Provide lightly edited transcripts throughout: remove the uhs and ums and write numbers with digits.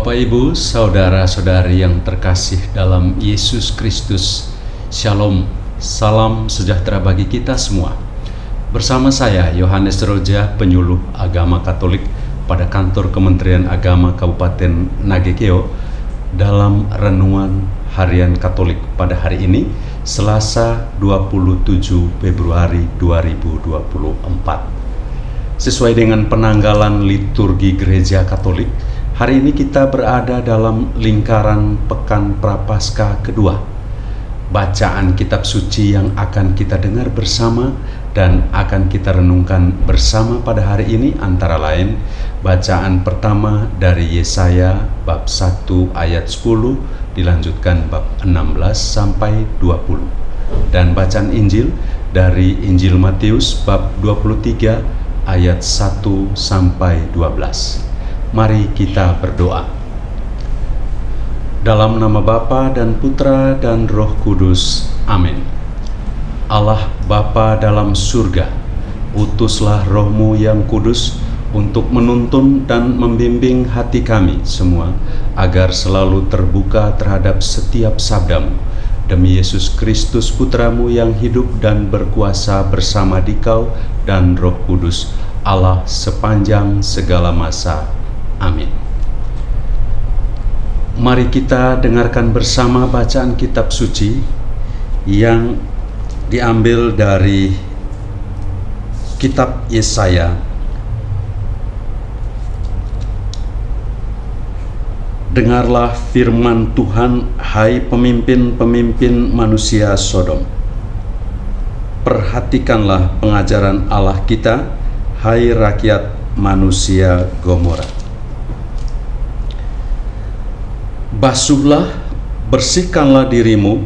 Bapak, Ibu, saudara-saudari yang terkasih dalam Yesus Kristus, Shalom, salam sejahtera bagi kita semua. Bersama saya, Yohanes Roja, penyuluh agama Katolik pada kantor Kementerian Agama Kabupaten Nagekeo, dalam Renungan Harian Katolik pada hari ini, Selasa 27 Februari 2024. Sesuai dengan penanggalan liturgi Gereja Katolik, hari ini kita berada dalam lingkaran Pekan Prapaskah kedua. Bacaan kitab suci yang akan kita dengar bersama dan akan kita renungkan bersama pada hari ini antara lain bacaan pertama dari Yesaya bab 1 ayat 10 dilanjutkan bab 16 sampai 20, dan bacaan Injil dari Injil Matius bab 23 ayat 1 sampai 12. Mari kita berdoa. Dalam nama Bapa dan Putra dan Roh Kudus. Amin. Allah Bapa dalam surga, utuslah Roh-Mu yang kudus untuk menuntun dan membimbing hati kami semua, agar selalu terbuka terhadap setiap sabda-Mu. Demi Yesus Kristus Putra-Mu yang hidup dan berkuasa bersama Dikau dan Roh Kudus, Allah sepanjang segala masa. Amin. Mari kita dengarkan bersama bacaan kitab suci yang diambil dari kitab Yesaya. Dengarlah firman Tuhan, hai pemimpin-pemimpin manusia Sodom. Perhatikanlah pengajaran Allah kita, hai rakyat manusia Gomora. Basuhlah, bersihkanlah dirimu,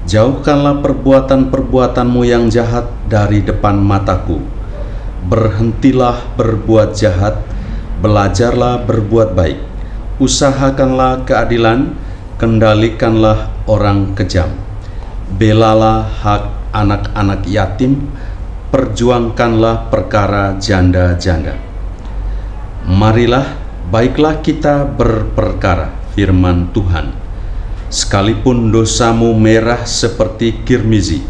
jauhkanlah perbuatan-perbuatanmu yang jahat dari depan mataku. Berhentilah berbuat jahat, belajarlah berbuat baik. Usahakanlah keadilan, kendalikanlah orang kejam. Belalah hak anak-anak yatim, perjuangkanlah perkara janda-janda. Marilah, baiklah kita berperkara, firman Tuhan. Sekalipun dosamu merah seperti kirmizi,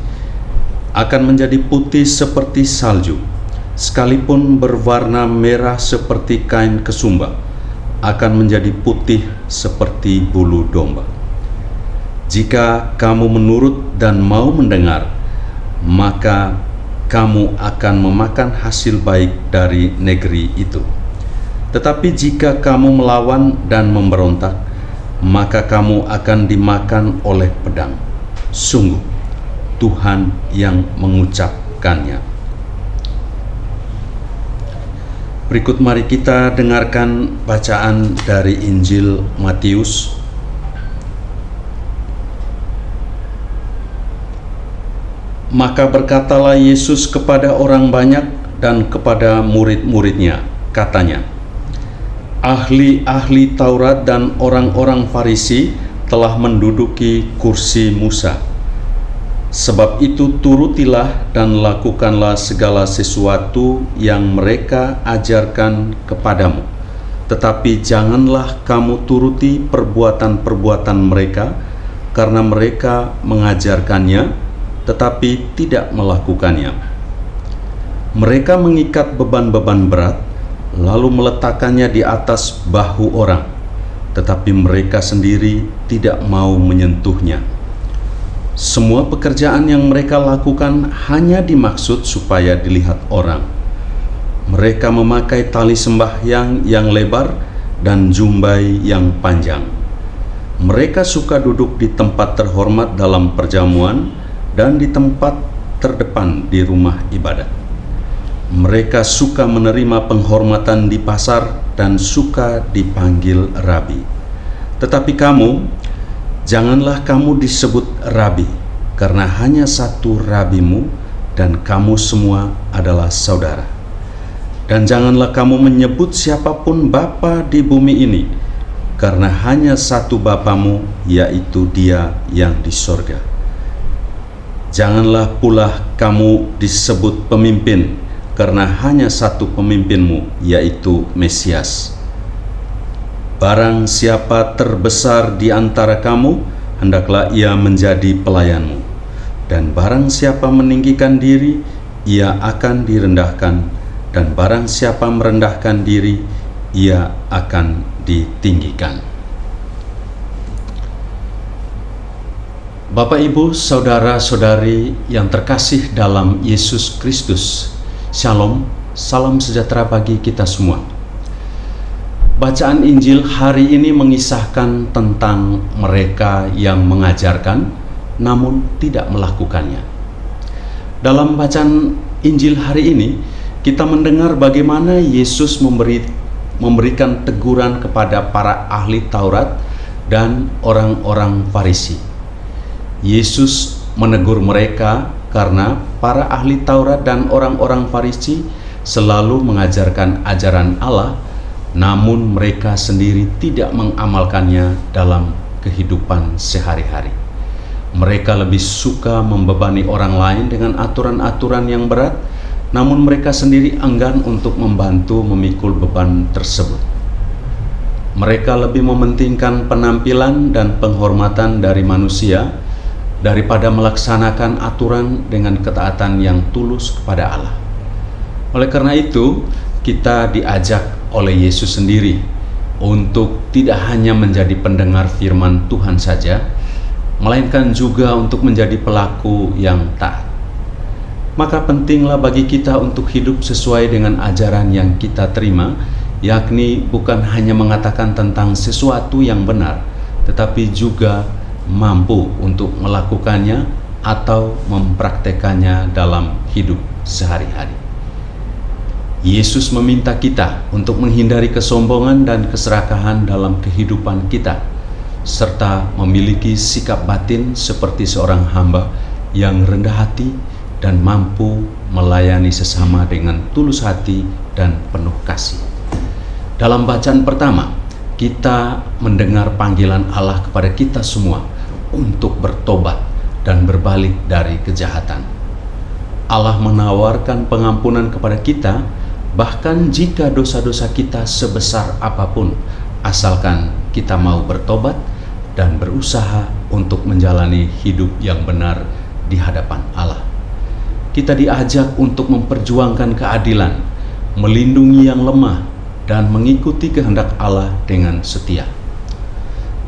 akan menjadi putih seperti salju. Sekalipun berwarna merah seperti kain kesumba, akan menjadi putih seperti bulu domba. Jika kamu menurut dan mau mendengar, maka kamu akan memakan hasil baik dari negeri itu. Tetapi jika kamu melawan dan memberontak, maka kamu akan dimakan oleh pedang. Sungguh, Tuhan yang mengucapkannya. Berikut mari kita dengarkan bacaan dari Injil Matius. Maka berkatalah Yesus kepada orang banyak dan kepada murid-muridnya, katanya, ahli-ahli Taurat dan orang-orang Farisi telah menduduki kursi Musa. Sebab itu turutilah dan lakukanlah segala sesuatu yang mereka ajarkan kepadamu. Tetapi janganlah kamu turuti perbuatan-perbuatan mereka, karena mereka mengajarkannya, tetapi tidak melakukannya. Mereka mengikat beban-beban berat, lalu meletakkannya di atas bahu orang, tetapi mereka sendiri tidak mau menyentuhnya. Semua pekerjaan yang mereka lakukan hanya dimaksud supaya dilihat orang. Mereka memakai tali sembahyang yang lebar dan jumbai yang panjang. Mereka suka duduk di tempat terhormat dalam perjamuan dan di tempat terdepan di rumah ibadat. Mereka suka menerima penghormatan di pasar dan suka dipanggil rabi. Tetapi kamu, janganlah kamu disebut rabi, karena hanya satu rabimu, dan kamu semua adalah saudara. Dan janganlah kamu menyebut siapapun bapa di bumi ini, karena hanya satu Bapamu, yaitu Dia yang di sorga. Janganlah pula kamu disebut pemimpin, karena hanya satu pemimpinmu, yaitu Mesias. Barang siapa terbesar di antara kamu, hendaklah ia menjadi pelayanmu. Dan barang siapa meninggikan diri, ia akan direndahkan. Dan barang siapa merendahkan diri, ia akan ditinggikan. Bapak, Ibu, saudara-saudari yang terkasih dalam Yesus Kristus, Shalom, salam sejahtera bagi kita semua. Bacaan Injil hari ini mengisahkan tentang mereka yang mengajarkan namun tidak melakukannya. Dalam bacaan Injil hari ini, kita mendengar bagaimana Yesus memberikan teguran kepada para ahli Taurat dan orang-orang Farisi. Yesus menegur mereka karena para ahli Taurat dan orang-orang Farisi selalu mengajarkan ajaran Allah, namun mereka sendiri tidak mengamalkannya dalam kehidupan sehari-hari. Mereka lebih suka membebani orang lain dengan aturan-aturan yang berat, namun mereka sendiri enggan untuk membantu memikul beban tersebut. Mereka lebih mementingkan penampilan dan penghormatan dari manusia daripada melaksanakan aturan dengan ketaatan yang tulus kepada Allah. Oleh karena itu, kita diajak oleh Yesus sendiri untuk tidak hanya menjadi pendengar firman Tuhan saja, melainkan juga untuk menjadi pelaku yang taat. Maka pentinglah bagi kita untuk hidup sesuai dengan ajaran yang kita terima, yakni bukan hanya mengatakan tentang sesuatu yang benar, tetapi juga mampu untuk melakukannya atau mempraktekannya dalam hidup sehari-hari. Yesus meminta kita untuk menghindari kesombongan dan keserakahan dalam kehidupan kita, serta memiliki sikap batin seperti seorang hamba yang rendah hati dan mampu melayani sesama dengan tulus hati dan penuh kasih. Dalam bacaan pertama, kita mendengar panggilan Allah kepada kita semua untuk bertobat dan berbalik dari kejahatan. Allah menawarkan pengampunan kepada kita, bahkan jika dosa-dosa kita sebesar apapun, asalkan kita mau bertobat dan berusaha untuk menjalani hidup yang benar di hadapan Allah. Kita diajak untuk memperjuangkan keadilan, melindungi yang lemah, dan mengikuti kehendak Allah dengan setia.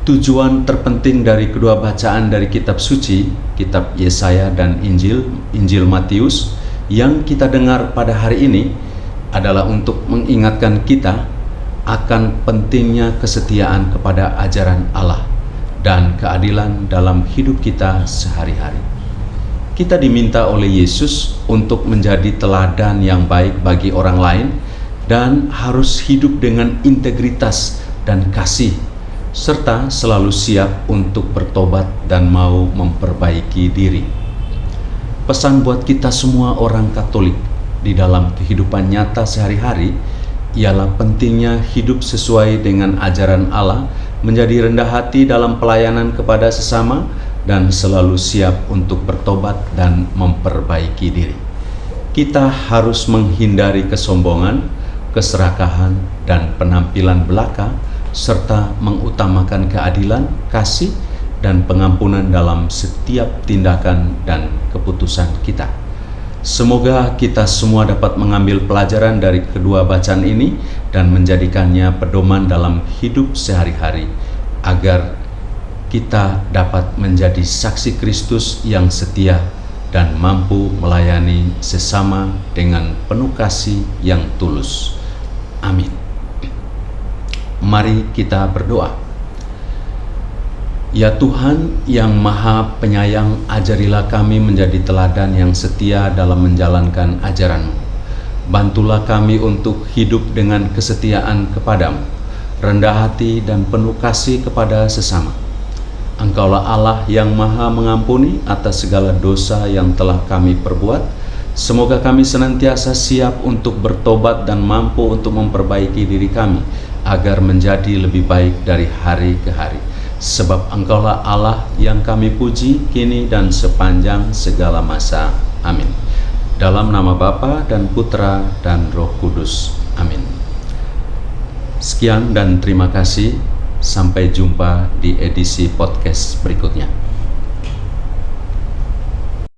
Tujuan terpenting dari kedua bacaan dari kitab suci, kitab Yesaya dan Injil Matius yang kita dengar pada hari ini adalah untuk mengingatkan kita akan pentingnya kesetiaan kepada ajaran Allah dan keadilan dalam hidup kita sehari-hari. Kita diminta oleh Yesus untuk menjadi teladan yang baik bagi orang lain dan harus hidup dengan integritas dan kasih, serta selalu siap untuk bertobat dan mau memperbaiki diri. Pesan buat kita semua orang Katolik di dalam kehidupan nyata sehari-hari ialah pentingnya hidup sesuai dengan ajaran Allah, menjadi rendah hati dalam pelayanan kepada sesama, dan selalu siap untuk bertobat dan memperbaiki diri. Kita harus menghindari kesombongan, keserakahan, dan penampilan belaka, serta mengutamakan keadilan, kasih, dan pengampunan dalam setiap tindakan dan keputusan kita. Semoga kita semua dapat mengambil pelajaran dari kedua bacaan ini dan menjadikannya pedoman dalam hidup sehari-hari, agar kita dapat menjadi saksi Kristus yang setia dan mampu melayani sesama dengan penuh kasih yang tulus. Amin. Mari kita berdoa. Ya Tuhan yang Maha Penyayang, ajarilah kami menjadi teladan yang setia dalam menjalankan ajaran-Mu. Bantulah kami untuk hidup dengan kesetiaan kepadamu, rendah hati dan penuh kasih kepada sesama. Engkaulah Allah yang Maha Mengampuni atas segala dosa yang telah kami perbuat. Semoga kami senantiasa siap untuk bertobat dan mampu untuk memperbaiki diri kami, agar menjadi lebih baik dari hari ke hari. Sebab Engkaulah Allah yang kami puji kini dan sepanjang segala masa. Amin. Dalam nama Bapa dan Putra dan Roh Kudus. Amin. Sekian dan terima kasih. Sampai jumpa di edisi podcast berikutnya.